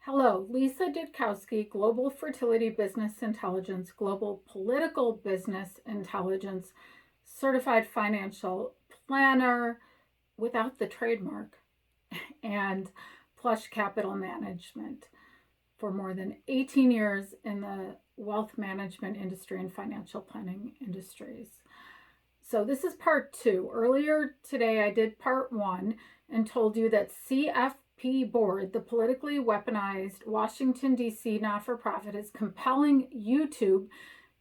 Hello, Lisa Dudkowski, Global Fertility Business Intelligence, Global Political Business Intelligence, Certified Financial Planner without the trademark, and Plush Capital Management for more than 18 years in the wealth management industry and financial planning industries. So this is part 2. Earlier today I did part 1 and told you that CFP Board, the politically weaponized Washington DC not-for-profit, is compelling YouTube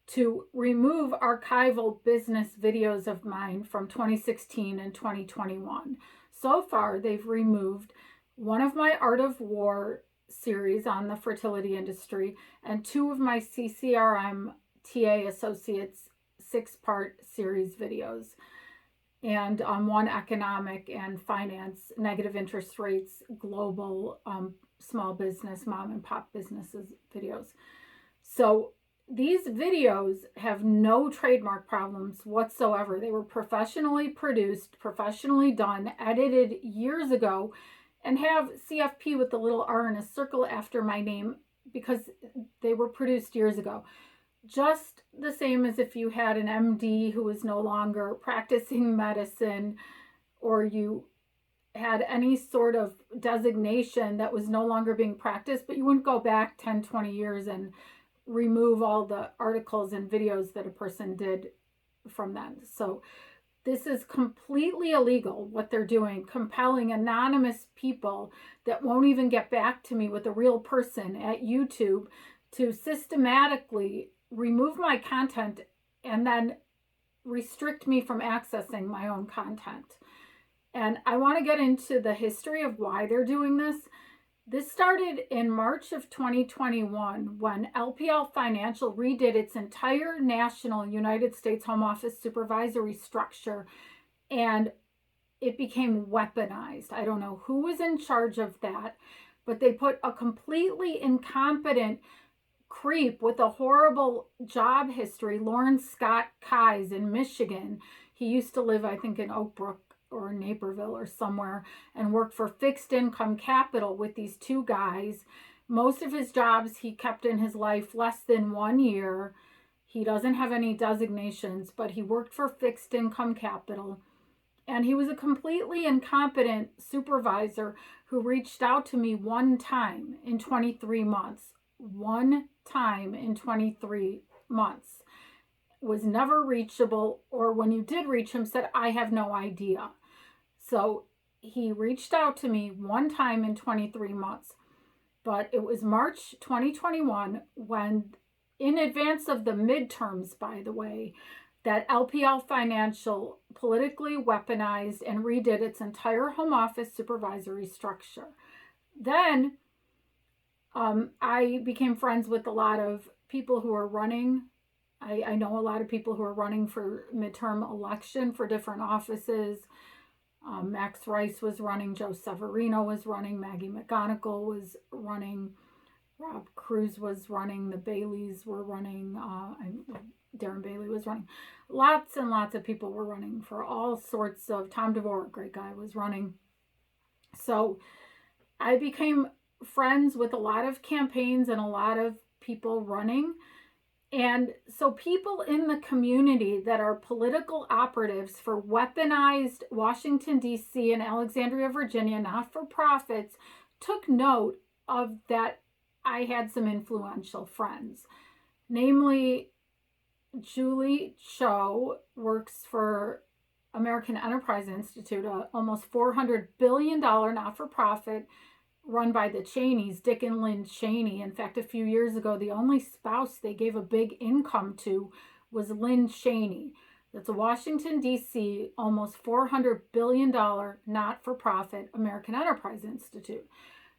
to remove archival business videos of mine from 2016 and 2021. So far, they've removed one of my Art of War series on the fertility industry and 2 of my CCRM TA Associates 6-part series videos, and 1 economic and finance, negative interest rates, global small business, mom and pop businesses videos. So these videos have no trademark problems whatsoever. They were professionally produced, professionally done, edited years ago, and have CFP with the little R in a circle after my name because they were produced years ago. Just the same as if you had an MD who was no longer practicing medicine, or you had any sort of designation that was no longer being practiced, but you wouldn't go back 10, 20 years and remove all the articles and videos that a person did from then. So this is completely illegal what they're doing, compelling anonymous people that won't even get back to me with a real person at YouTube to systematically remove my content and then restrict me from accessing my own content. And I want to get into the history of why they're doing this. This started in March of 2021 when LPL Financial redid its entire national United States Home Office supervisory structure, and it became weaponized. I don't know who was in charge of that, but they put a completely incompetent creep with a horrible job history, Lawrence Scott Keyes in Michigan. He used to live, I think, in Oak Brook or Naperville or somewhere, and worked for Fixed Income Capital with these 2 guys. Most of his jobs he kept in his life less than 1 year. He doesn't have any designations, but he worked for Fixed Income Capital. And he was a completely incompetent supervisor who reached out to me 1 time in 23 months. 1 time in 23 months. Was never reachable, or when you did reach him, said, I have no idea. So he reached out to me 1 time in 23 months. But it was March 2021 when, in advance of the midterms, by the way, that LPL Financial politically weaponized and redid its entire home office supervisory structure. Then I became friends with a lot of people who are running. I know a lot of people who are running for midterm election for different offices. Max Rice was running, Joe Severino was running, Maggie McGonigal was running, Rob Cruz was running, the Baileys were running, Darren Bailey was running. Lots and lots of people were running for all sorts of, Tom DeVore, great guy, was running. So I became friends with a lot of campaigns and a lot of people running. And so people in the community that are political operatives for weaponized Washington, D.C. and Alexandria, Virginia not-for-profits took note of that I had some influential friends. Namely, Julie Cho works for American Enterprise Institute, a almost $400 billion not-for-profit run by the Cheneys, Dick and Lynn Cheney. In fact, a few years ago, the only spouse they gave a big income to was Lynn Cheney. That's a Washington, D.C., almost $400 billion not-for-profit American Enterprise Institute.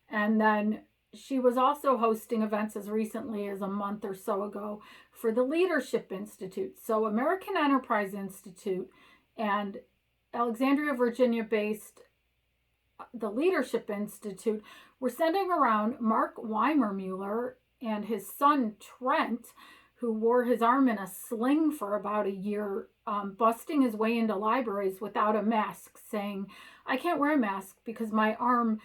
And then she was also hosting events as recently as a month or so ago for the Leadership Institute. So American Enterprise Institute and Alexandria, Virginia-based the Leadership Institute were sending around Mark Weimermuller and his son Trent, who wore his arm in a sling for about a year, busting his way into libraries without a mask, saying, I can't wear a mask because my arm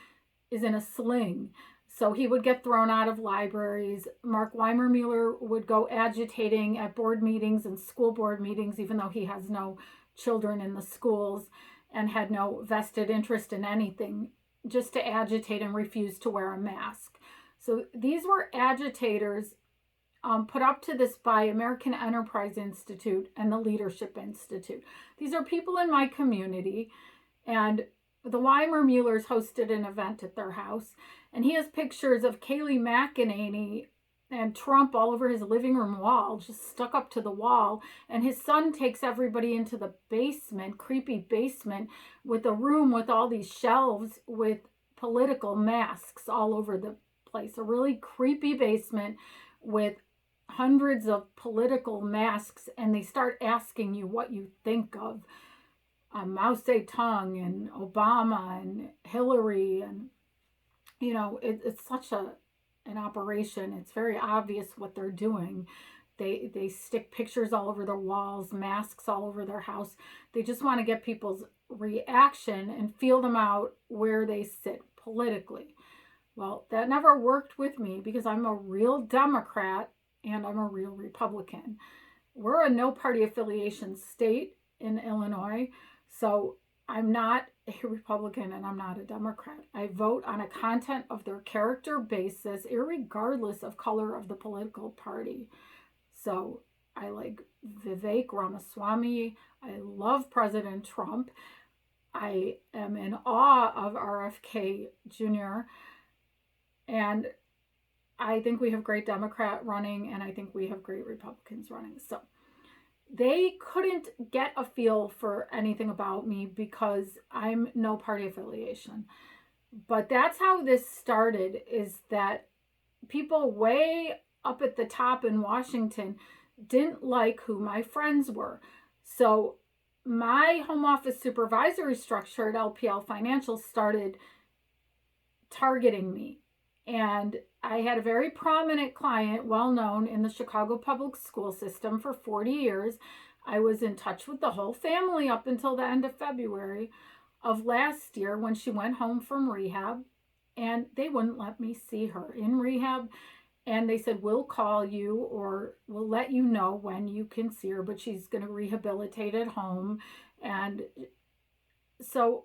is in a sling. So he would get thrown out of libraries. Mark Weimermuller would go agitating at board meetings and school board meetings, even though he has no children in the schools and had no vested interest in anything, just to agitate and refuse to wear a mask. So these were agitators put up to this by American Enterprise Institute and the Leadership Institute. These are people in my community, and the Weimermullers hosted an event at their house, and he has pictures of Kayleigh McEnany and Trump all over his living room wall, just stuck up to the wall, and his son takes everybody into the basement, creepy basement, with a room with all these shelves with political masks all over the place. A really creepy basement with hundreds of political masks, and they start asking you what you think of Mao Zedong and Obama and Hillary, and it's such an operation. It's very obvious what they're doing. They stick pictures all over their walls, masks all over their house. They just want to get people's reaction and feel them out where they sit politically. Well, that never worked with me because I'm a real Democrat and I'm a real Republican. We're a no party affiliation state in Illinois, so I'm not a Republican and I'm not a Democrat. I vote on a content of their character basis, irregardless of color of the political party. So I like Vivek Ramaswamy. I love President Trump. I am in awe of RFK Jr. And I think we have great Democrat running, and I think we have great Republicans running. So they couldn't get a feel for anything about me because I'm no party affiliation. But that's how this started, is that people way up at the top in Washington didn't like who my friends were. So my home office supervisory structure at LPL Financial started targeting me. And I had a very prominent client, well known in the Chicago public school system for 40 years. I was in touch with the whole family up until the end of February of last year when she went home from rehab, and they wouldn't let me see her in rehab. And they said, we'll call you or we'll let you know when you can see her, but she's going to rehabilitate at home. And so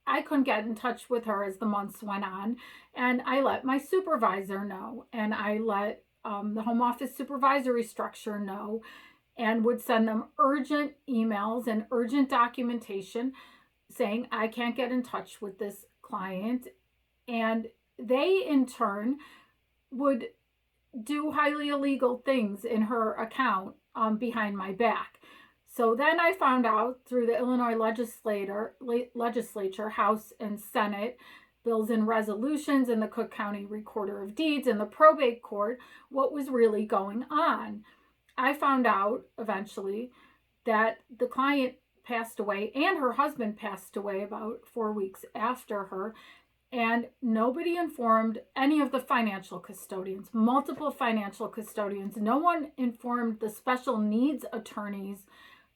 I couldn't get in touch with her as the months went on, and I let my supervisor know, and I let the home office supervisory structure know, and would send them urgent emails and urgent documentation saying I can't get in touch with this client. And they in turn would do highly illegal things in her account behind my back. So then I found out through the Illinois legislature, House and Senate, bills and resolutions, and the Cook County Recorder of Deeds and the probate court, what was really going on. I found out eventually that the client passed away and her husband passed away about 4 weeks after her, and nobody informed any of the financial custodians, multiple financial custodians. No one informed the special needs attorneys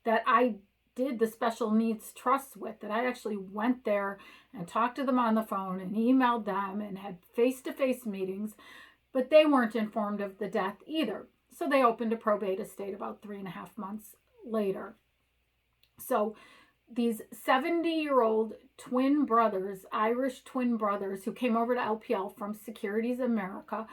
that I did the special needs trusts with, that I actually went there and talked to them on the phone and emailed them and had face-to-face meetings, but they weren't informed of the death either. So they opened a probate estate about 3.5 months later. So these 70-year-old twin brothers, Irish twin brothers, who came over to LPL from Securities America,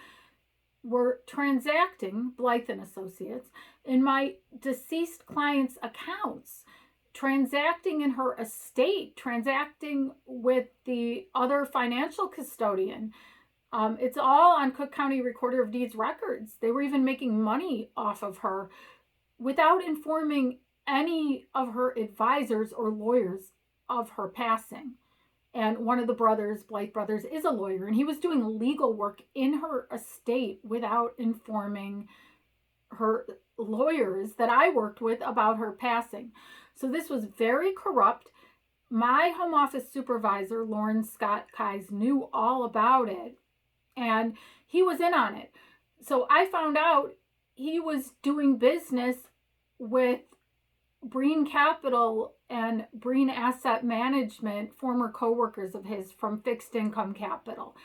were transacting, Blythe and Associates, in my deceased client's accounts, transacting in her estate, transacting with the other financial custodian. It's all on Cook County Recorder of Deeds records. They were even making money off of her without informing any of her advisors or lawyers of her passing. And one of the brothers, Blythe brothers, is a lawyer, and he was doing legal work in her estate without informing her lawyers that I worked with about her passing. So this was very corrupt. My home office supervisor, Lauren Scott Keyes, knew all about it, and he was in on it. So I found out he was doing business with Breen Capital and Breen Asset Management, former co-workers of his from Fixed Income Capital.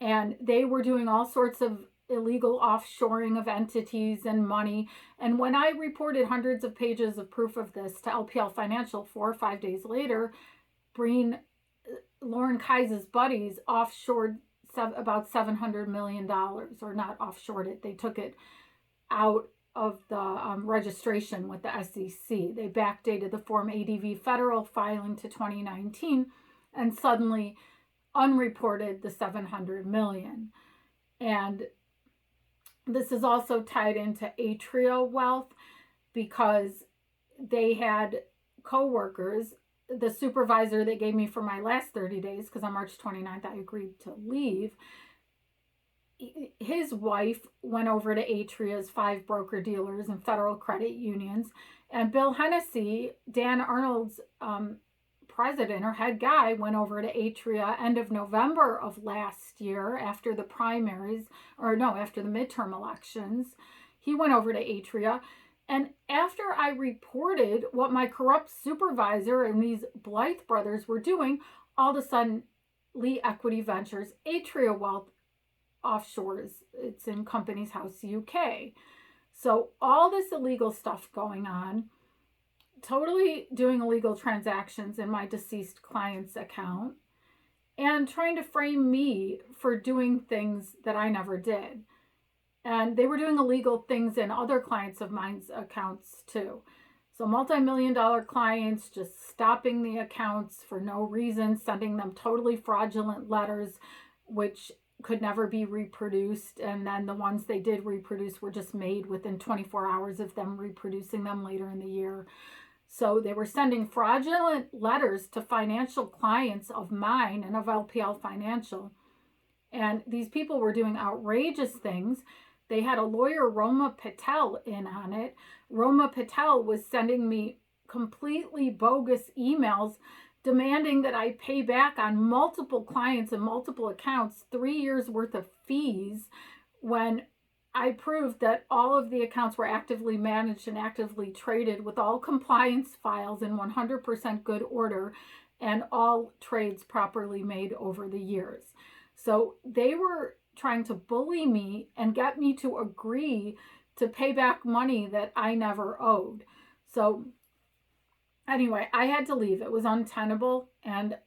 And they were doing all sorts of illegal offshoring of entities and money. And when I reported hundreds of pages of proof of this to LPL Financial 4 or 5 days later, Lauren Kai's buddies offshored about $700 million, or not offshored it, they took it out of the registration with the SEC. They backdated the Form ADV federal filing to 2019 and suddenly unreported the $700 million. And this is also tied into Atria Wealth because they had co-workers. The supervisor that gave me for my last 30 days, because on March 29th I agreed to leave, his wife went over to Atria's 5 broker-dealers and federal credit unions, and Bill Hennessy, Dan Arnold's president or head guy, went over to Atria end of November of last year after the primaries, after the midterm elections. He went over to Atria, and after I reported what my corrupt supervisor and these Blythe brothers were doing, all of a sudden Lee Equity Ventures, Atria Wealth, offshores. It's in Companies House UK. So all this illegal stuff going on, totally doing illegal transactions in my deceased client's account, and trying to frame me for doing things that I never did. And they were doing illegal things in other clients of mine's accounts too. So multi-million-dollar clients just stopping the accounts for no reason, sending them totally fraudulent letters, which could never be reproduced. And then the ones they did reproduce were just made within 24 hours of them reproducing them later in the year. So they were sending fraudulent letters to financial clients of mine and of LPL Financial. And these people were doing outrageous things. They had a lawyer, Roma Patel, in on it. Roma Patel was sending me completely bogus emails demanding that I pay back on multiple clients and multiple accounts 3 years worth of fees when I proved that all of the accounts were actively managed and actively traded with all compliance files in 100% good order and all trades properly made over the years. So they were trying to bully me and get me to agree to pay back money that I never owed. So anyway, I had to leave. It was untenable, and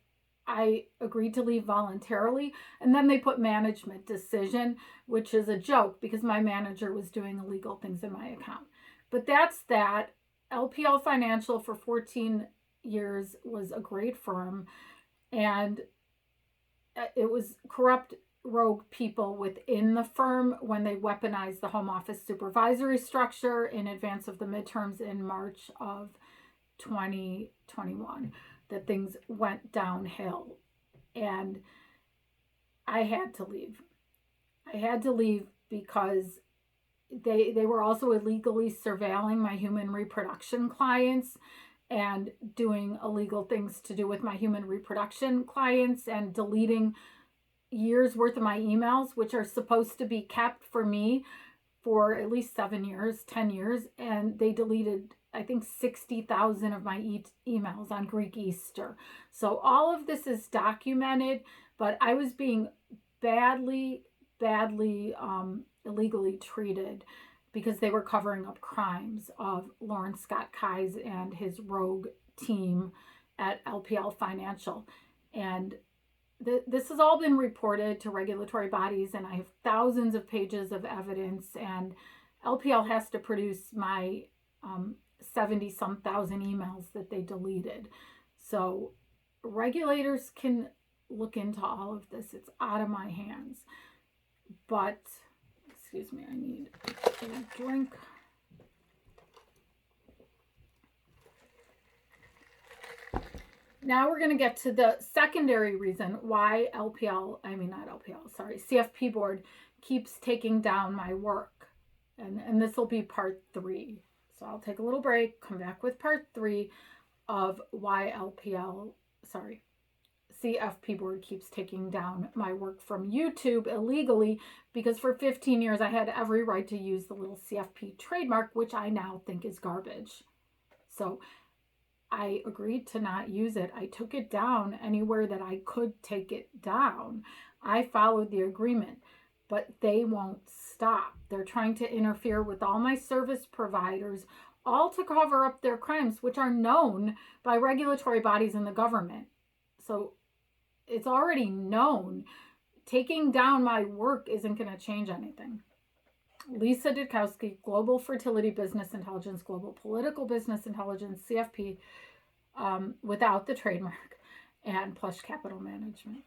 I agreed to leave voluntarily. And then they put management decision, which is a joke because my manager was doing illegal things in my account. But that's that. LPL Financial for 14 years was a great firm, and it was corrupt rogue people within the firm when they weaponized the home office supervisory structure in advance of the midterms in March of 2021 that things went downhill, and I had to leave. I had to leave because they were also illegally surveilling my human reproduction clients and doing illegal things to do with my human reproduction clients and deleting years worth of my emails, which are supposed to be kept for me for at least 7 years, 10 years. And they deleted, I think, 60,000 of my emails on Greek Easter. So all of this is documented, but I was being badly illegally treated because they were covering up crimes of Lawrence Scott Keyes and his rogue team at LPL Financial. And this has all been reported to regulatory bodies, and I have thousands of pages of evidence, and LPL has to produce my 70-some thousand emails that they deleted. So regulators can look into all of this. It's out of my hands. But, excuse me, I need a drink. Now we're going to get to the secondary reason why CFP Board keeps taking down my work. And this will be part 3. So I'll take a little break, come back with part 3 of why CFP Board keeps taking down my work from YouTube illegally, because for 15 years I had every right to use the little CFP trademark, which I now think is garbage. So I agreed to not use it. I took it down anywhere that I could take it down. I followed the agreement, but they won't stop. They're trying to interfere with all my service providers, all to cover up their crimes, which are known by regulatory bodies in the government. So it's already known. Taking down my work isn't going to change anything. Lisa Dudkowski, Global Fertility Business Intelligence, Global Political Business Intelligence, CFP, without the trademark, and Plush Capital Management.